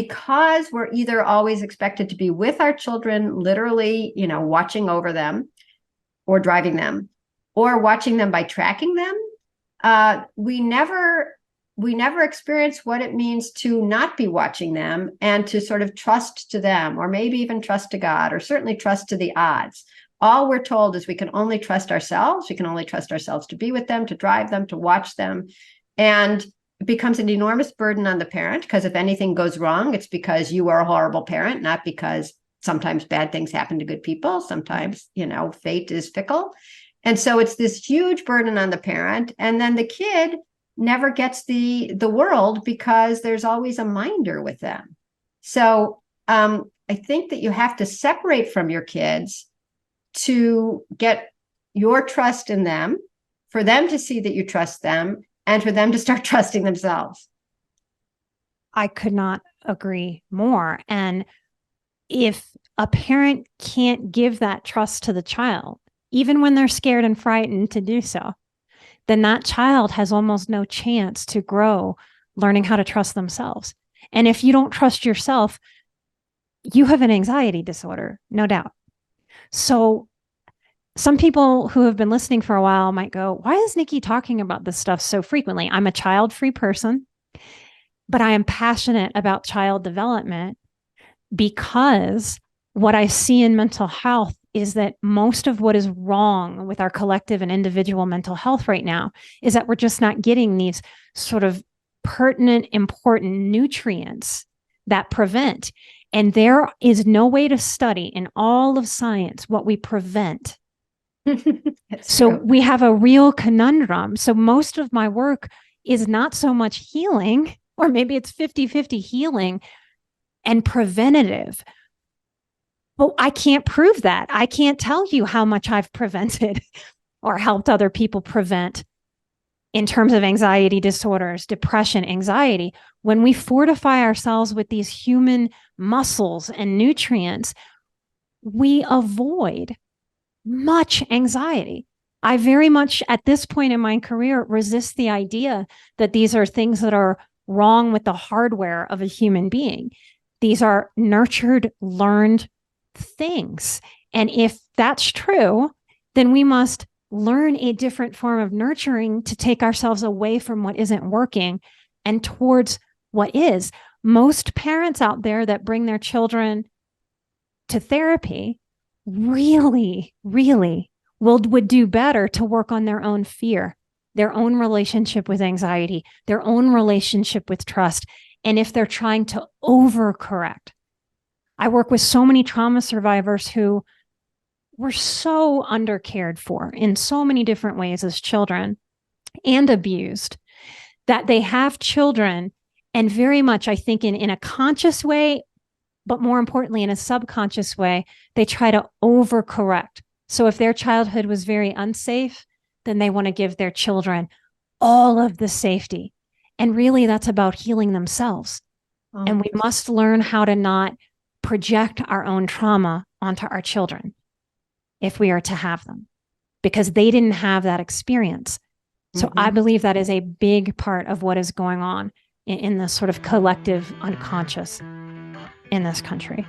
because we're either always expected to be with our children, literally, watching over them or driving them, or watching them by tracking them, we never experience what it means to not be watching them and to sort of trust to them, or maybe even trust to God, or certainly trust to the odds. All we're told is we can only trust ourselves. We can only trust ourselves to be with them, to drive them, to watch them. And it becomes an enormous burden on the parent, because if anything goes wrong, it's because you are a horrible parent, not because sometimes bad things happen to good people. Sometimes, fate is fickle. And so it's this huge burden on the parent. And then the kid never gets the world, because there's always a minder with them. So I think that you have to separate from your kids to get your trust in them, for them to see that you trust them, and for them to start trusting themselves. I could not agree more. And if a parent can't give that trust to the child, even when they're scared and frightened to do so, then that child has almost no chance to grow learning how to trust themselves. And if you don't trust yourself, you have an anxiety disorder, no doubt. So some people who have been listening for a while might go, why is Nikki talking about this stuff so frequently? I'm a child-free person, but I am passionate about child development, because what I see in mental health is that most of what is wrong with our collective and individual mental health right now is that we're just not getting these sort of pertinent, important nutrients that prevent. And there is no way to study in all of science what we prevent. So true. We have a real conundrum. So most of my work is not so much healing, or maybe it's 50-50 healing and preventative. But I can't prove that. I can't tell you how much I've prevented or helped other people prevent in terms of anxiety disorders, depression, anxiety. When we fortify ourselves with these human muscles and nutrients, we avoid much anxiety. I very much, at this point in my career, resist the idea that these are things that are wrong with the hardware of a human being. These are nurtured, learned things. And if that's true, then we must learn a different form of nurturing to take ourselves away from what isn't working and towards what is. Most parents out there that bring their children to therapy really would do better to work on their own fear, their own relationship with anxiety, their own relationship with trust. And if they're trying to overcorrect, I work with so many trauma survivors who were so undercared for in so many different ways as children and abused, that they have children, and very much, I think, in a conscious way, but more importantly, in a subconscious way, they try to overcorrect. So if their childhood was very unsafe, then they want to give their children all of the safety. And really, that's about healing themselves. Oh. And we must learn how to not project our own trauma onto our children if we are to have them, because they didn't have that experience. So I believe that is a big part of what is going on in the sort of collective unconscious in this country.